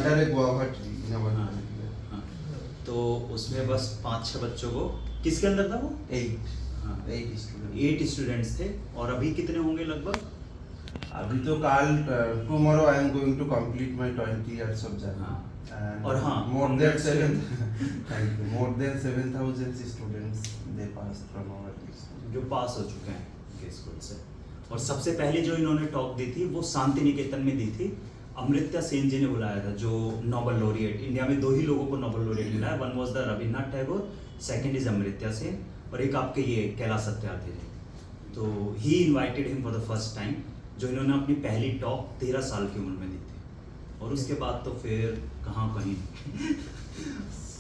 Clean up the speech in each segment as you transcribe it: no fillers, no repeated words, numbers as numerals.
हाँ, हाँ। तो उसमें बस 5-6 बच्चों को, किसके अंदर था वो? 8 स्टूडेंट्स थे। और अभी कितने होंगे लगभग? अभी तो कल tomorrow I am going to complete my 20 years of journey और हाँ, more than 7 thank you more than 7000 students they pass from our school, जो पास हो चुके हैं उनके स्कूल से। और सबसे पहले जो इन्होंने टॉक दी थी वो शांति निकेतन में दी थी। अमृत्या सेन जी ने बुलाया था, जो नोबेल लॉरिएट, इंडिया में 2 ही लोगों को नोबेल लॉरिएट मिला है। One was the Rabindranath Tagore, second is Amartya Sen, और एक आपके ये कैलाश सत्यार्थी थे। तो he invited him for the first time, जो इन्होंने अपनी पहली टॉक 13 साल की उम्र में दी थी। और उसके बाद तो फिर कहाँ कहीं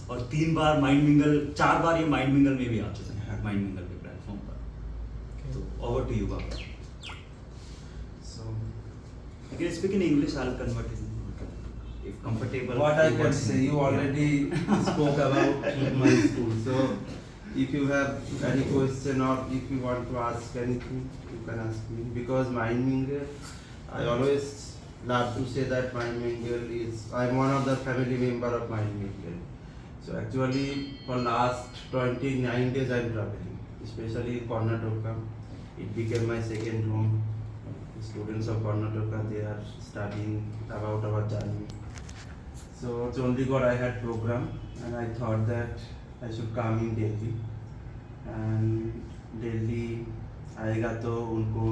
और 3 बार माइंड मिंगल, 4 बार ये माइंड मिंगल में भी आ चुके हैं, माइंड मिंगल के प्लेटफॉर्म पर। तो ओवर टू यू बाबा। so You can speak in English, I'll convert it if comfortable. what I can say, you already spoke about my school, so if you have any question or if you want to ask anything, you can ask me, because mind mingle, I always love to say that mind mingle is, I'm one of the family member of mind mingle. So actually for last 29 days I'm traveling, especially in Karnataka. It became my second home. Students of Karnataka, they are studying about our journey. So Chandigarh I had program and I thought that I should come in Delhi. And Delhi आएगा तो उनको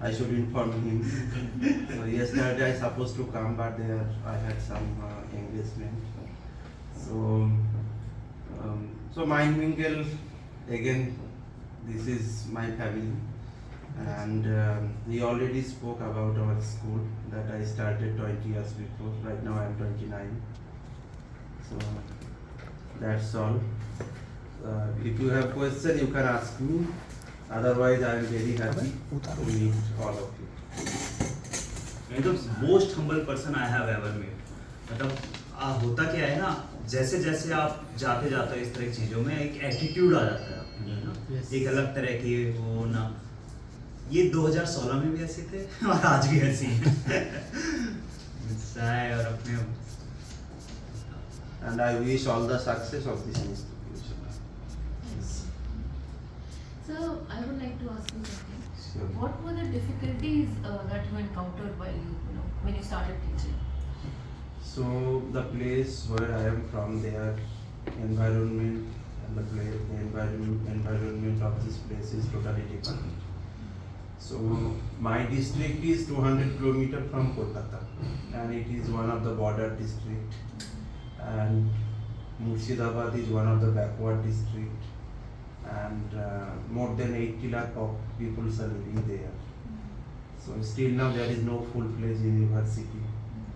I should inform him. So yesterday I supposed to come, but there I had some engagement. So mind mingle again. This is my family, and he already spoke about our school that I started 20 years before. Right now I am 29. So that's all. If you have question, you can ask me. Otherwise, I am very happy to meet all of you. मतलब most humble person I have ever met. मतलब होता क्या है ना, जैसे जैसे आप जाते जाते हो इस तरह की चीज़ों में, एक एटीट्यूड आ जाता है आपके लिए ना, एक अलग तरह की वो ना। ये 2016 में भी ऐसे थे और आज भी ऐसे ही हैं। और अपने And I wish all the success of this institution. So I would like to ask you something. Sure. What were the difficulties that you encountered while when you started teaching? So the place where I am from, their environment and the environment of this place is totally different. So my district is 200 kilometers from Kolkata, and it is one of the border district. And Murshidabad is one of the backward district, and more than 80 lakh of people are living there. So still now there is no full-fledged university,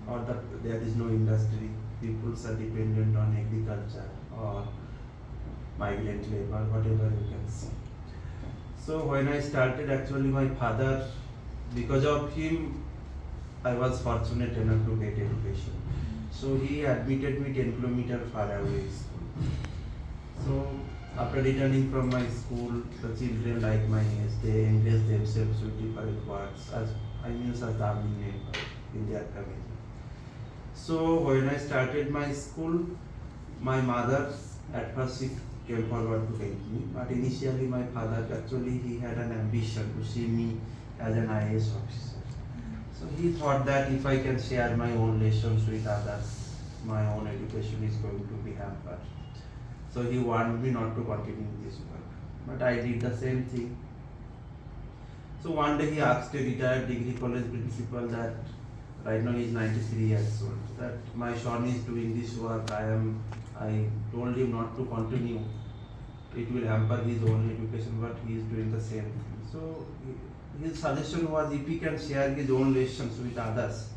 or there is no industry. People are dependent on agriculture or migrant labor, whatever you can say. So when I started, actually my father, because of him, I was fortunate enough to get education. So he admitted me 10 kilometers far away school. So after returning from my school, the children like my age, they engage themselves with different words, as I use as the name in their family. So when I started my school, my mother at first she came forward to help me, but initially my father, actually he had an ambition to see me as an IAS officer. So he thought that if I can share my own lessons with others, my own education is going to be hampered. So he wanted me not to continue this work, but I did the same thing. So one day he asked a retired degree college principal that right now he is 93 years old, that my son is doing this work. I told him not to continue. It will hamper his own education, but he is doing the same thing. So his suggestion was, if he can share his own lessons with others,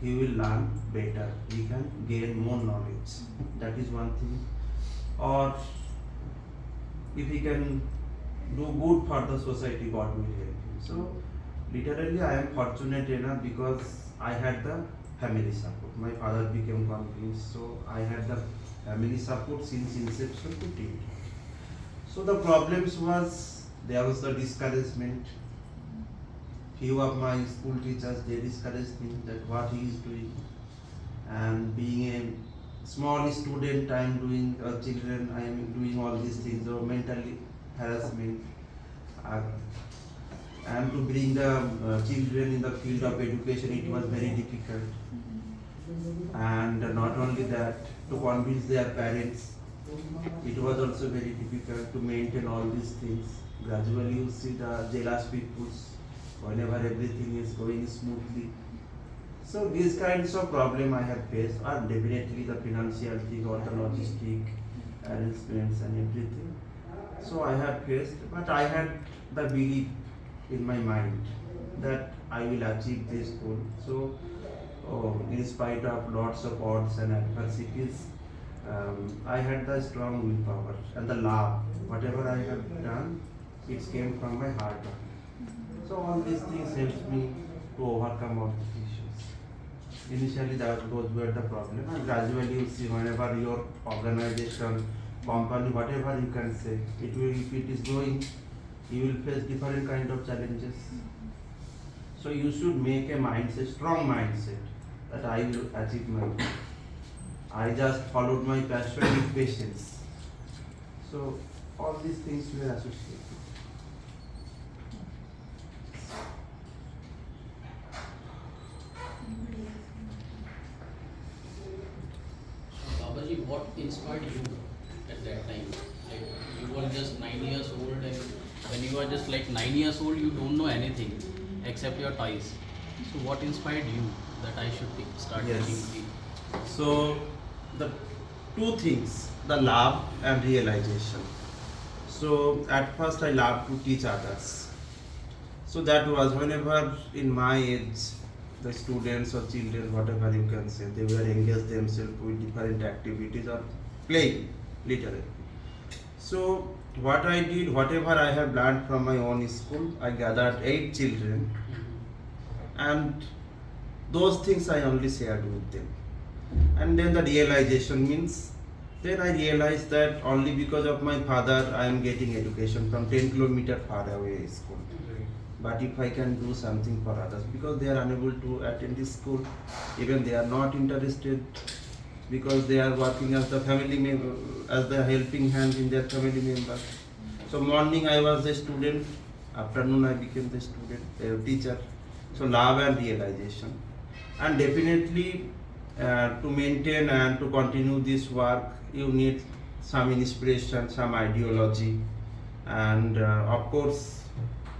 he will learn better. He can gain more knowledge. That is one thing. Or if he can do good for the society, God will help him. So literally I am fortunate enough because I had the family support. My father became convinced, so I had the family support since inception to till. So the problems was, there was the discouragement. Few of my school teachers, they discouraged me that what he is doing. and being a small student, I am doing children, I am doing all these things, so mentally harassment, uh, and to bring the children in the field of education, it was very difficult. And not only that, to convince their parents, it was also very difficult to maintain all these things. Gradually you see the jealous people whenever everything is going smoothly. So these kinds of problem I have faced are definitely the financial thing or the logistic arrangements and everything. So I have faced, but I had the belief in my mind that I will achieve this goal. So in spite of lots of odds and adversities, I had the strong willpower and the love. Whatever I have done, it came from my heart. So all these things helped me to overcome all these issues. Initially, those were the problem, and gradually you see whenever your organization, company, whatever you can say, it will, if it is growing, you will face different kind of challenges. So you should make a mindset, strong mindset, that I will achieve my goal. I just followed my passion with patience. So all these things were associated. Babaji, what inspired you at that time? Like you were just 9 years old, and when you were just like 9 years old, you don't know anything except your toys. So what inspired you that I should start Yes. teaching? So the two things, the love and realization. So at first I loved to teach others. So that was whenever in my age, the students or children, whatever you can say, they were engaged themselves with different activities or playing, literally. So what I did, whatever I have learned from my own school, I gathered 8 children, and those things I only shared with them. And then the realization means, then I realized that only because of my father I am getting education from 10 kilometers far away school. But if I can do something for others, because they are unable to attend this school, even they are not interested, because they are working as the family member, as the helping hand in their family member. So morning I was a student, afternoon I became the student, teacher. So love and realization. And definitely to maintain and to continue this work, you need some inspiration, some ideology, and of course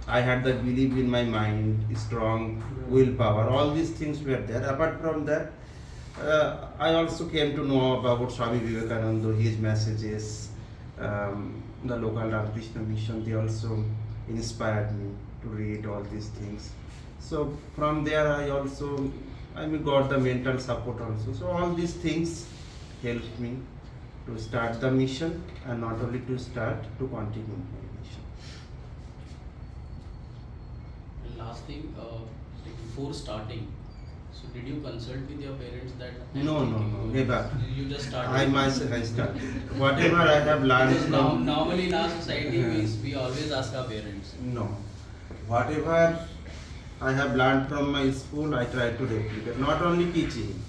I had the belief in my mind, strong willpower, all these things were there. Apart from that, I also came to know about Swami Vivekananda, his messages, the local Ramakrishna mission, they also inspired me to read all these things. So from there I also, got the mental support also. So all these things helped me to start the mission, and not only to start, to continue my mission. And last thing, before starting, so did you consult with your parents that? No, never. You just started. I myself I started. Whatever I have learned Because now, from, normally in our society, we always ask our parents. no, whatever I have learned from my school, I try to replicate. Not only teaching.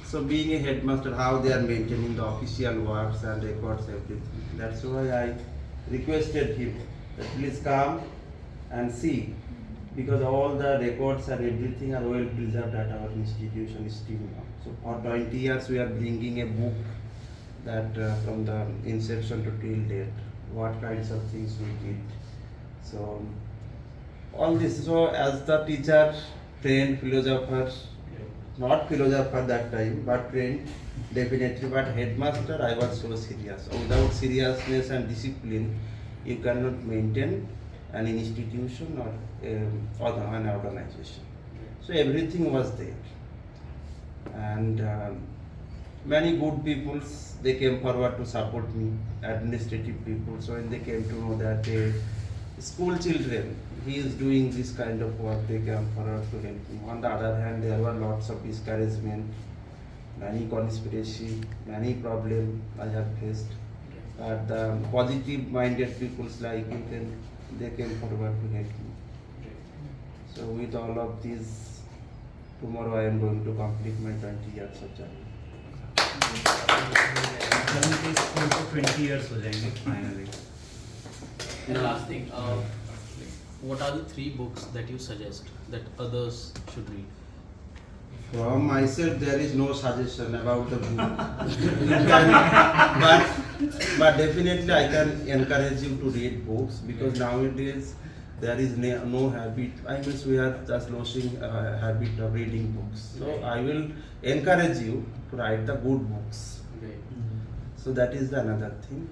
So being a headmaster, how they are maintaining the official works and records, everything. That's why I requested him that please come and see, because all the records and everything are well preserved at our institution still now. So for 20 years we are bringing a book that from the inception to till date, what kinds of things we did. So all this, so as the teacher, trained philosopher, not philosopher that time, but trained definitely, but headmaster, I was so serious. So without seriousness and discipline, you cannot maintain an institution or an organization. So everything was there. And many good people, they came forward to support me, administrative people. So when they came to know that school children, he is doing this kind of work, they came forward to help me. On the other hand, there were lots of discouragement, many conspiracy, many problems I have faced. But the positive-minded people like you, they came forward to help me. So with all of these tomorrow I am going to complete my 20 years of journey. मतलब इस school को 20 years हो जाएंगे finally. And last thing, what are the 3 books that you suggest that others should read? From myself, there is no suggestion about the book. but definitely I can encourage you to read books, because nowadays there is no habit. I mean, we are just losing habit of reading books. So I will encourage you to write the good books. Okay. So that is another thing.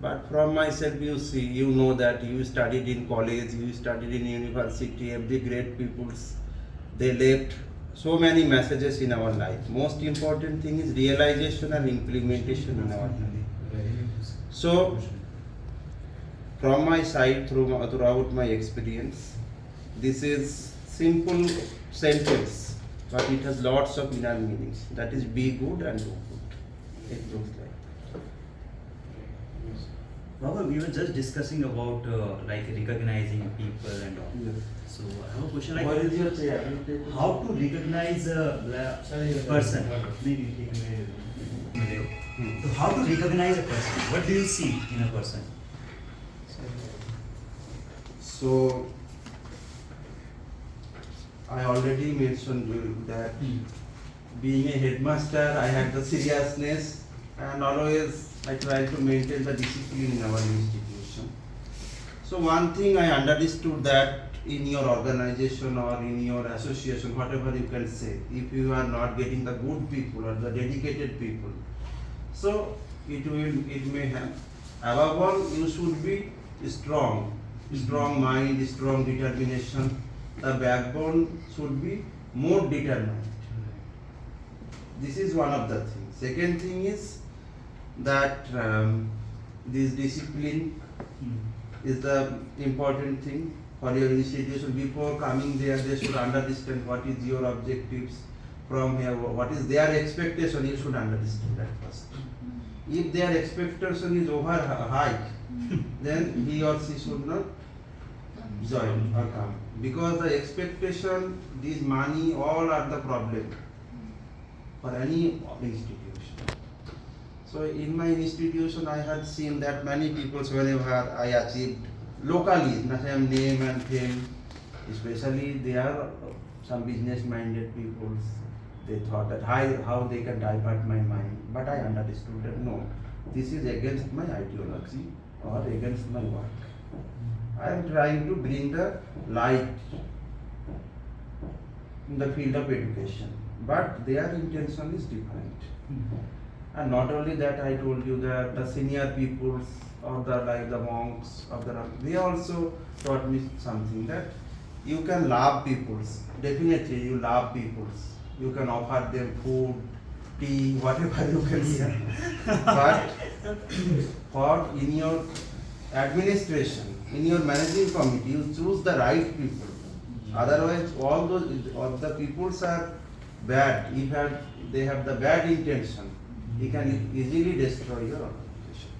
But from myself, you see, you know that you studied in college, you studied in university, every great peoples, they left so many messages in our life. Most important thing is realization and implementation in our life. So, from my side, throughout my experience, this is simple sentence, but it has lots of inner meanings. That is, be good and do good. It looks like. Baba, we were just discussing about like recognizing people and all. Yes. So I have a question like, Where is your chair? how to recognize a person? Maybe so how to recognize a person? What do you see in a person? So, I already mentioned you that being a headmaster, I had the seriousness, and always I try to maintain the discipline in our institution. So one thing I understood, that in your organization or in your association, whatever you can say, if you are not getting the good people or the dedicated people, so it may have. Above all, you should be strong mind, strong determination. The backbone should be more determined. This is one of the things. Second thing is that this discipline is the important thing for your institution. Before coming there, they should understand what is your objectives from here, what is their expectation. You should understand that first. If their expectation is over high, then he or she should not join or come, because the expectation, this money, all are the problem for any institution. So in my institution, I had seen that many people, whenever I achieved locally, same name and fame, especially they are some business-minded people. They thought that how they can divert my mind, but I understood that no, this is against my ideology or against my work. I am trying to bring the light in the field of education, but their intention is different. And not only that, I told you that the senior peoples or the monks of they also taught me something, that you can love peoples. Definitely you love peoples. You can offer them food, tea, whatever you can say. But for in your administration, in your managing committee, you choose the right people. Otherwise, all the peoples are bad. If they have the bad intention, he can easily destroy your organization.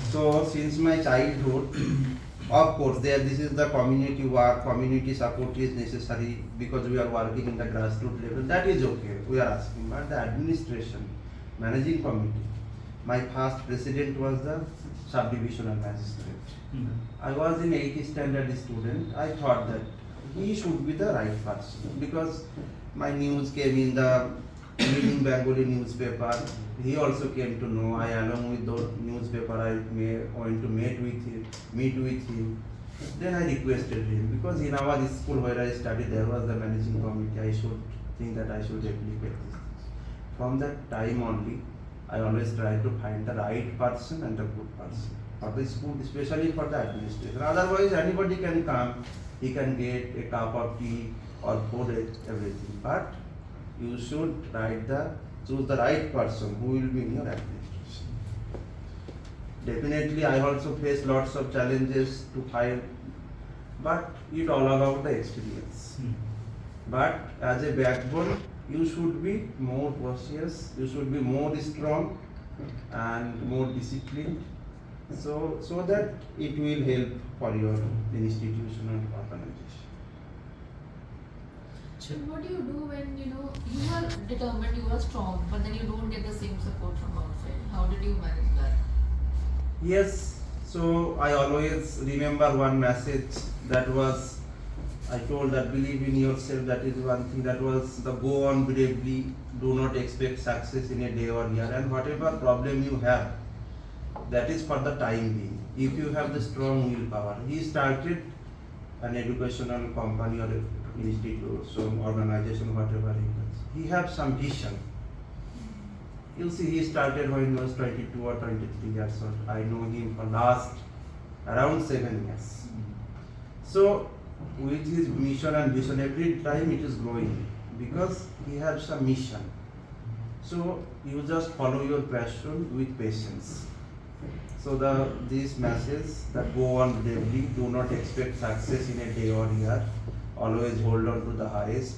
So, since my childhood, of course, this is the community work, community support is necessary, because we are working in the grassroots level. That is okay, we are asking. But the administration, managing committee, my first president was the subdivisional magistrate. I was in 8th standard student. I thought that he should be the right person, because my news came in the leading Bengali newspaper. He also came to know. I, along with the newspaper, I went to meet with him. Then I requested him, because in our school where I studied, there was the managing committee. I should think that I should replicate this. From that time only, I always try to find the right person and the good person for the school, especially for the administration. Otherwise, anybody can come. He can get a cup of tea or food, everything. But you should choose the right person who will be in your administration. Definitely, I also face lots of challenges to find, but it's all about the experience. But as a backbone, you should be more cautious, you should be more strong and more disciplined, so that it will help for your institution and organization. So what do you do when you are determined, you are strong, but then you don't get the same support from outside? How did you manage that? Yes, so I always remember one message that was, I told that believe in yourself, that is one thing, that was the go on bravely, do not expect success in a day or year, and whatever problem you have, that is for the time being. If you have the strong willpower. He started an educational company or institute, some organization, whatever he was. He have some vision. You see, he started when he was 22 or 23 years old. I know him for last around 7 years. So, with his mission and vision, every time it is growing because he has some mission. So, you just follow your passion with patience. So, this message that go on bravely, do not expect success in a day or year. Always hold on to the highest.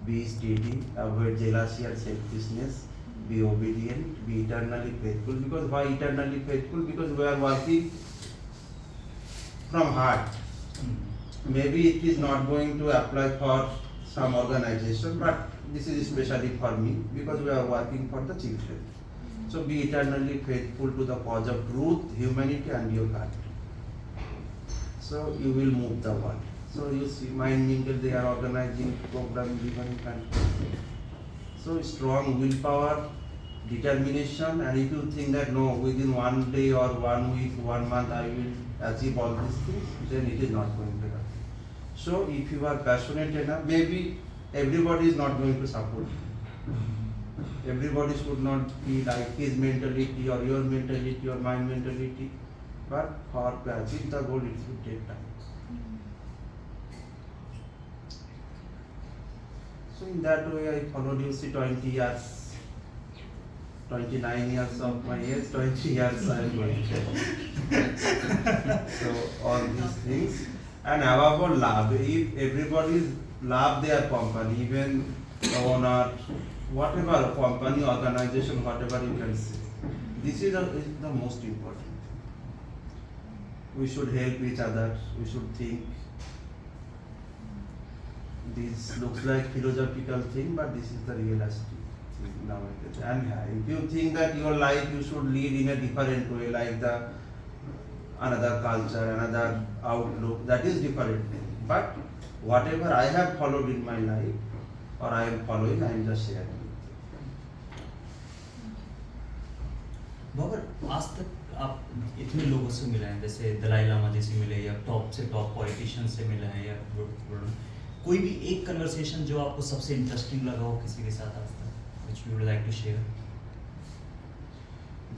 Be steady. Avoid jealousy and selfishness. Be obedient, be eternally faithful. Because why eternally faithful? Because we are working from heart. Maybe it is not going to apply for some organization, but this is especially for me because we are working for the children. So be eternally faithful to the cause of truth, humanity and your country. So you will move the world. So you see, mingle, they are organizing program in different countries. So strong willpower, determination, and if you think that no, within 1 day or 1 week, 1 month I will achieve all these things, then it is not going to happen. So if you are passionate enough, maybe everybody is not going to support you. Everybody should not be like his mentality or your mentality or my mentality, but for to achieve the goal it will take time. So in that way I followed you, see 20 years, 29 years of my age, 20 years I am going to. So all these things, and above all love. If everybody love their company, even the owner, whatever company, organization, whatever you can say, this is the most important thing. We should help each other, we should think. This looks like philosophical thing, but this is the realistic thing nowadays. And if you think that your life you should lead in a different way, like the another culture, another outlook, that is different thing. But whatever I have followed in my life, or I am following, I am just sharing. Babar, आज तक आप इतने लोगों से मिले हैं, जैसे दलाई लामा जी से मिले या टॉप से टॉप पॉलिटिशियन से मिले हैं, या कोई भी एक कन्वर्सेशन जो आपको सबसे इंटरेस्टिंग लगा हो किसी के साथ आज तक, which you would like to share?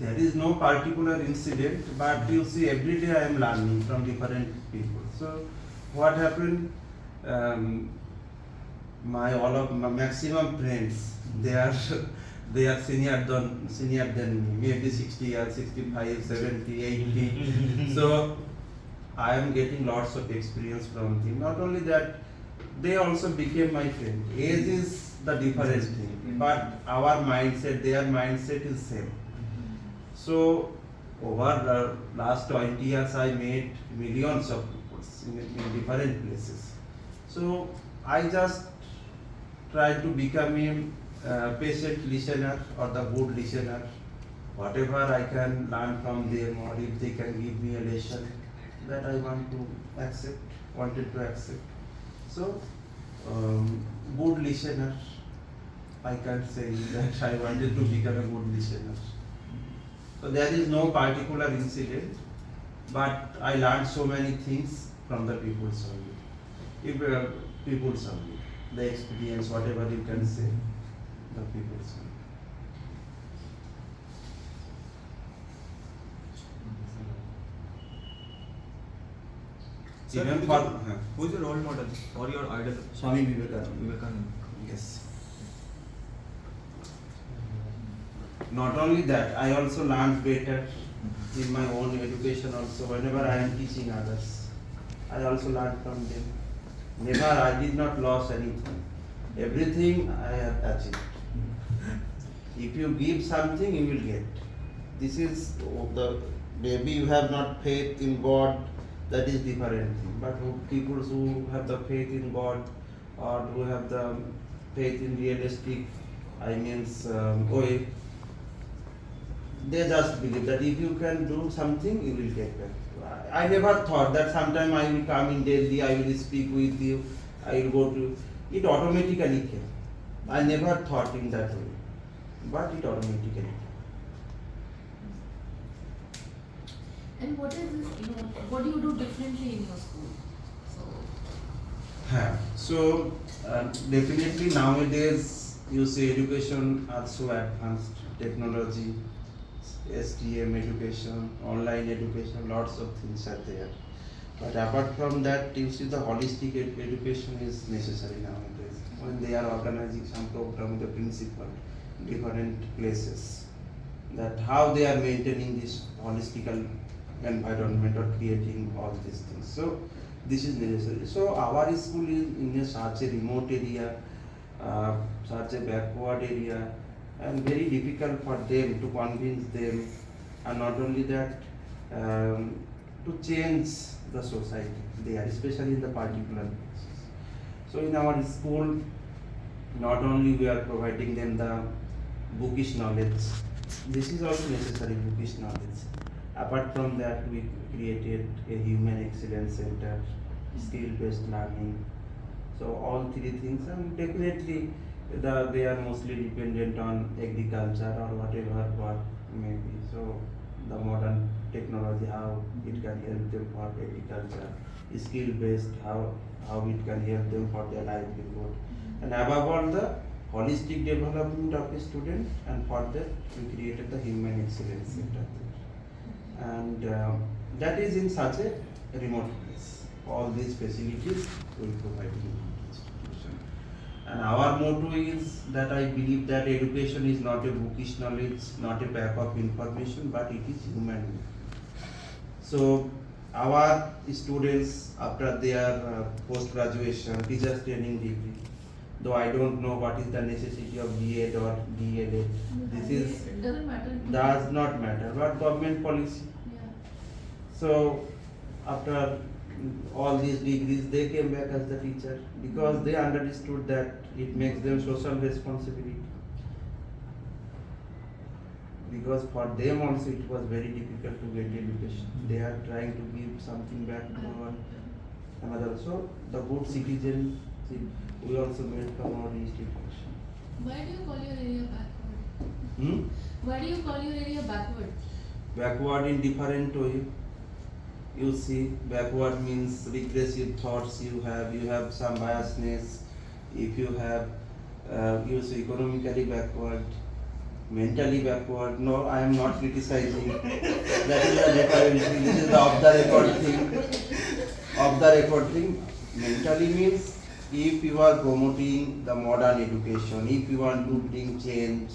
There is no particular incident, but you see, every day I am learning from different people. So, what happened? My maximum friends, they are senior than me, maybe 60 years, 65, 70, 80. So, I am getting lots of experience from them. Not only that, they also became my friend. Age is the different thing, but our mindset, their mindset is same. So, over the last 20 years, I met millions of people in different places. So, I just try to become a patient listener or the good listener. Whatever I can learn from them, or if they can give me a lesson that I wanted to accept. So, good listener, I can say that I wanted to become a good listener. So there is no particular incident, but I learned so many things from the people's only. People's only. The experience, whatever you can say, the people's only. Sir, Even who is your role model or your idol? Swami Vivekananda. Yes. Not only that, I also learned better in my own education also. Whenever I am teaching others, I also learned from them. Never, I did not lose anything. Everything I have achieved. If you give something, you will get. This is maybe you have not faith in God, that is different thing. But people who have the faith in God, or who have the faith in realistic, way, they just believe that if you can do something, you will get back. I never thought that sometime I will come in Delhi, I will speak with you, I will go to. It automatically came. I never thought in that way, but it automatically came. And what is this, what do you do differently in your school? So, Definitely nowadays you see education are so advanced, technology, STM education, online education, lots of things are there. But apart from that, you see the holistic education is necessary nowadays. When they are organizing some program, the principal, different places, that how they are maintaining this holistical environment or creating all these things. So this is necessary. So our school is in such a remote area, such a backward area, and very difficult for them to convince them, and not only that, to change the society there, especially in the particular places. So in our school, not only we are providing them the bookish knowledge, this is also necessary bookish knowledge. Apart from that, we created a human excellence center, skill-based learning. So all three things, and definitely they are mostly dependent on agriculture or whatever work may be. So the modern technology, how it can help them for agriculture, skill-based, how it can help them for their livelihood, and above all the holistic development of a student, and for that we created the human excellence center. And that is in such a remote place. All these facilities will provide in the institution. And our motto is that I believe that education is not a bookish knowledge, not a pack of information, but it is human. So our students, after their post-graduation teachers training degree, though I don't know what is the necessity of B.Ed or D.Ed, this is it doesn't matter. does not matter, but government policy. Yeah. So after all these degrees, they came back as the teacher because they understood that it makes them social responsibility. Because for them also it was very difficult to get education. They are trying to give something back to our another. So the good citizen we also made from our institution. Why do you call your area backward? Why do you call your area backward? Backward in different way. You see, backward means regressive thoughts you have some biasness. If you have, you see, economically backward, mentally backward. No, I am not criticizing. That is the different thing. This is the off the record thing. Off the record thing. Mentally means if you are promoting the modern education, if you want to bring change,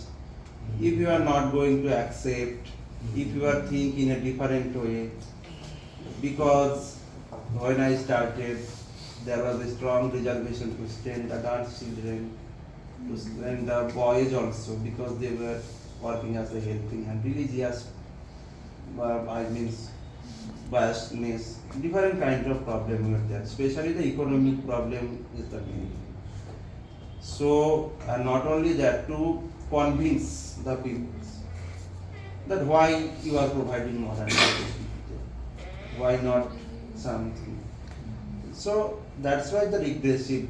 if you are not going to accept, if you are thinking in a different way, because when I started, there was a strong reservation to send the girls' children, to send the boys also, because they were working as a helping hand, religious, biasness, different kind of problem were there. Especially the economic problem is the main. So, and not only that, to convince the people that why you are providing modern education, why not something. So that's why the regressive.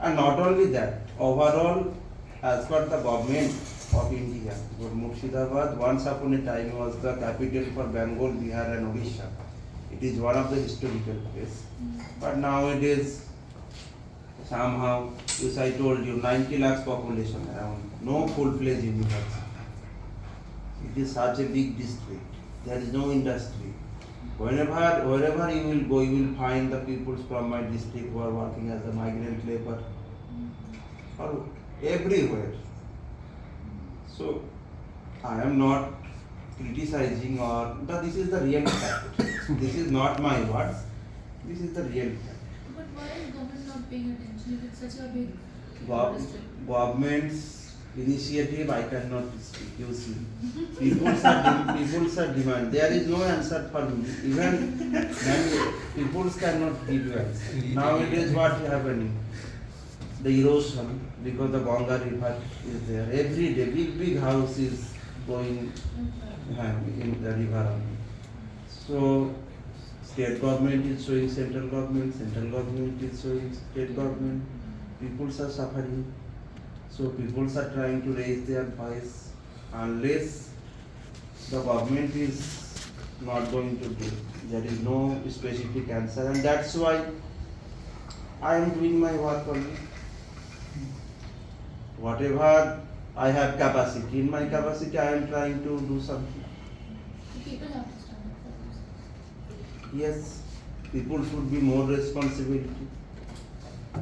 And not only that, overall, as per the government of India, Murshidabad once upon a time was the capital for Bengal, Bihar and Odisha. It is one of the historical places. But nowadays, somehow, as I told you, 90 lakhs population around, no full-fledged university. It is such a big district. There is no industry. Wherever you will go, you will find the people from my district who are working as a migrant labor, or everywhere. So I am not criticizing but this is the real fact. This is not my words. This is the real fact. But why is government not paying attention if it's such a big Gov- district? Governments initiative I cannot speak, you see. People's are demand. There is no answer for me. Even people cannot give you answer. Nowadays what is happening? The erosion, because the Ganga river is there. Every day big house is going in the river only. So state government is showing central government is showing state government. People are suffering. So people are trying to raise their voice. Unless the government is not going to do, there is no specific answer, and that's why I am doing my work only. Whatever I have capacity, in my capacity I am trying to do something. People have to stand up for themselves. Yes, people should be more responsibility.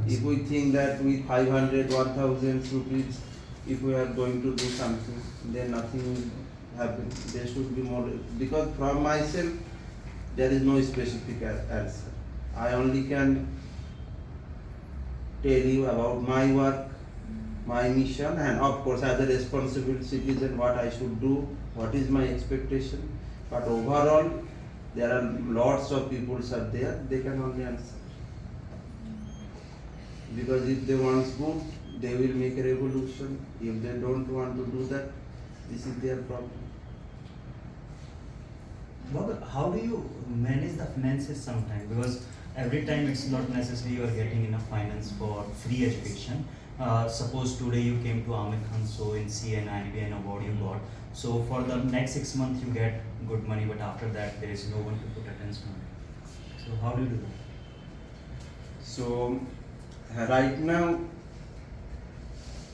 If we think that with 500, 1000 rupees, if we are going to do something, then nothing will happen. There should be more, because from myself, there is no specific answer. I only can tell you about my work, my mission, and of course as a responsible citizen what I should do, what is my expectation. But overall, there are lots of people are there, they can only answer. Because if they want good, they will make a revolution. If they don't want to do that, this is their problem. Babar, how do you manage the finances sometimes? Because every time it's not necessary you are getting enough finance for free education. Suppose today you came to Amir Khan, so in CNI, an award you got. So for the next 6 months you get good money, but after that there is no one to put attention on it. So how do you do that? So right now,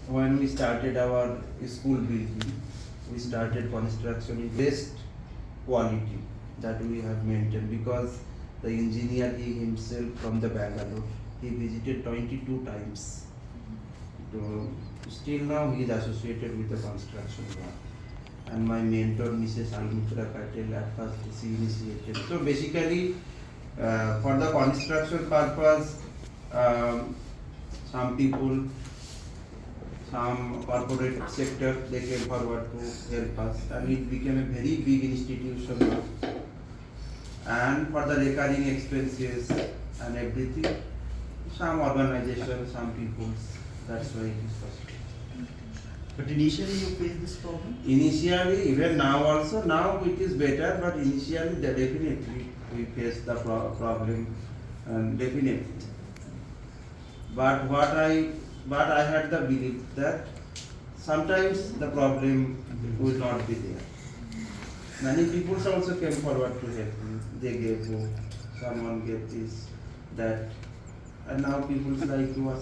when we started our school building, we started construction in best quality that we have maintained, because the engineer, he himself from the Bangalore, he visited 22 times. So still now he is associated with the construction work. And my mentor, Mrs. Almitra Patel, at first she initiated. So basically, for the construction purpose, some people, some corporate sector, they came forward to help us, and it became a very big institution now. And for the recurring expenses and everything, some organization, some people, that's why it is possible. But initially you faced this problem? Initially, even now also, now it is better, but initially definitely we face the problem, definitely. But what I had the belief that sometimes the problem will not be there. Many people also came forward to help me. They gave hope, someone gave this, that, and now people like you are